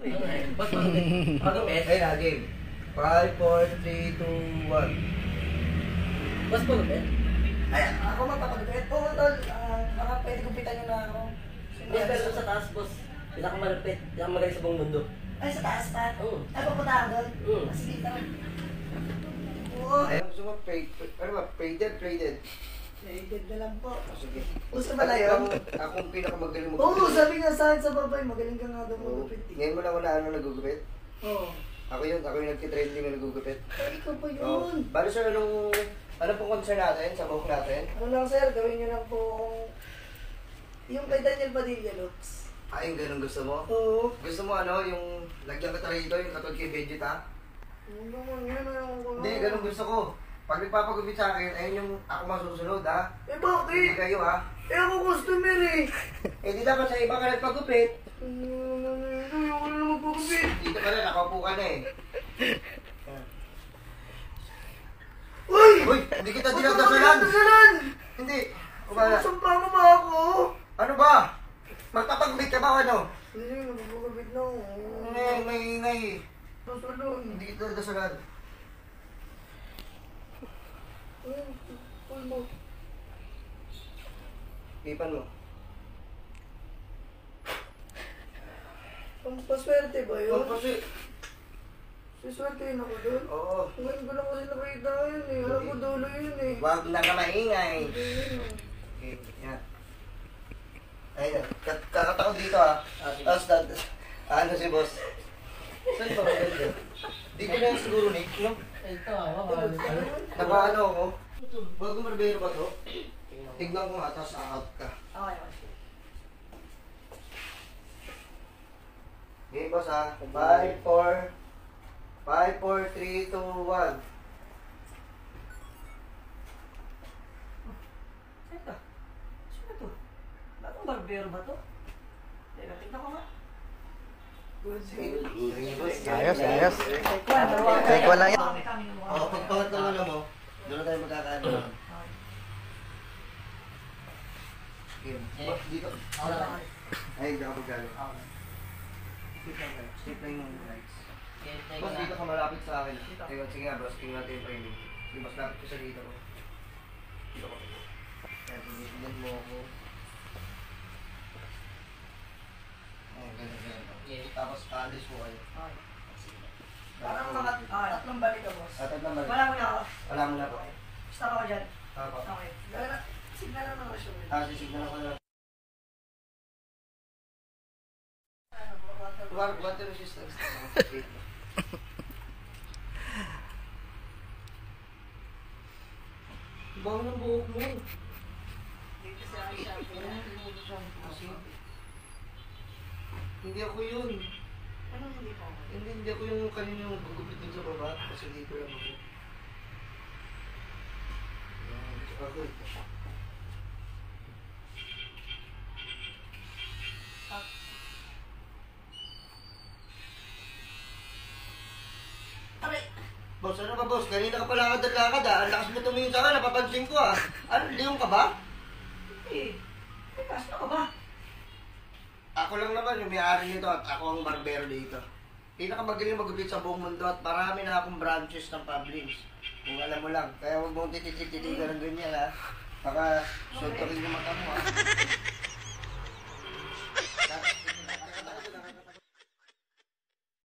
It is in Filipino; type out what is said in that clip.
Boss, magupit. Magupit. Ayun na, game. 5, 4, 3, 2, 1. Boss, magupit. Ay, ako magpapagupit. Oo, tol. Baka pwede gupitan nyo na ako. Hindi, pero sa taas, boss. Pinakamalupit. Pinakamagaling sa buong mundo. Ay, sa taas pa? Oo. Ay, papunta ako doon? Sige, tara. Oo. Ayun, gusto mo, ano ba, faded? Faded na lang po. Sige. Gusto ba na yun? Akong pinakamagaling mo. Oo, sabi nga sa akin sa babay, magaling ka nga daw magupit. Ngayon mo lang ako na ano nagugupit? Oo. Ako yung nagtitrending na nagugupit. Ay, ikaw pa Oh. yun. Bale sir, ano pong concern natin sa buhok natin? Ano lang sir, gawin nyo lang po yung kay Daniel Padilla looks. Ay, yung ganun gusto mo? Oo. Gusto mo yung lagyan ka rito, yung katulad kay Vegeta? Ano naman yan, ano? Hindi, ganun gusto ko. Pag nagpapagupit sa akin, ayun yung ako masusunod ha. Eh Hindi bakit? kayo ha. Eh ako customer eh. Eh di dapat sa iba ka nagpagupit. Ayoko na magpagupit. Dito ka na, nakaupo ka na eh. Uy! Uy, hindi kita Ba't dinadasalan! ka dasalan? Hindi. Kumala. Sumpa mo ba ako? Ano ba? Magpapagupit ka ba ano? Hindi, nagpapagupit na ako. May ingay. Dasalan. Hindi kita dinadasalan. Ay, mo. Ipan mo. Ang paswerte ba yun? Kasi, Siswertein ako doon? oo. Ngayon ko lang kasi nakita yun eh. Alam ko dulo yun eh. Wag na ka maingay. Ayun. Okay, yan. Ayun, kakataon dito ha. Tapos, ano si boss? Saan ba maganda? Dito na siguro, Nick, no? Ito, wala. Nakaano ako? Bago marbero ba to? Tignan ko nga, tapos out ka. Okay, okay. Okay, boss ha. 5, 4, 3, 2, 1. Teka. Sino to? Batang barbero ba to? Teka, tignan ko nga. Ayos, ayos. Take one lang yan. Oo, pagpangat ng ano mo, doon na tayo magkakaano. Okay, boss, dito. Ay, hindi ako magkano. Skip lang yung lights. Boss, dito ka malapit sa akin. Ayun, sige nga, boss, tingnan natin yung framing. Sige, mas lapit ko sa dito ko. Dito ko. Kaya, tingnan mo ako. Ganun. Tapos, kaalis po kayo. Parang mga tatlong balik ka, boss. At naman, Wala mo na ako. wala mo na po. Stop ako dyan. Apo. Okay. Signal naman ako siya. Sisignan ako na. Water resistance. Bago ng buhok mo. Hindi ako yun. Ano hindi pa ako? Hindi ako yung kanina yung gugupit dun sa baba. Kasi dito lang ako. Yan, ako. Boss, ano ba boss? Kanina ka pala lakad ah. Ang lakas mo tumingin sa akin, napapansin ko ah. Ano, liyong ka ba? Eh, kasi ako ba? Ako lang naman yung may-ari nito at ako ang barbero dito. Pinakamagaling magupit sa buong mundo at marami na akong branches ng Pablins. Kung alam mo lang. Kaya huwag mong tititig-titigan ng ganyan ha. Baka suntokin yung mata mo ha.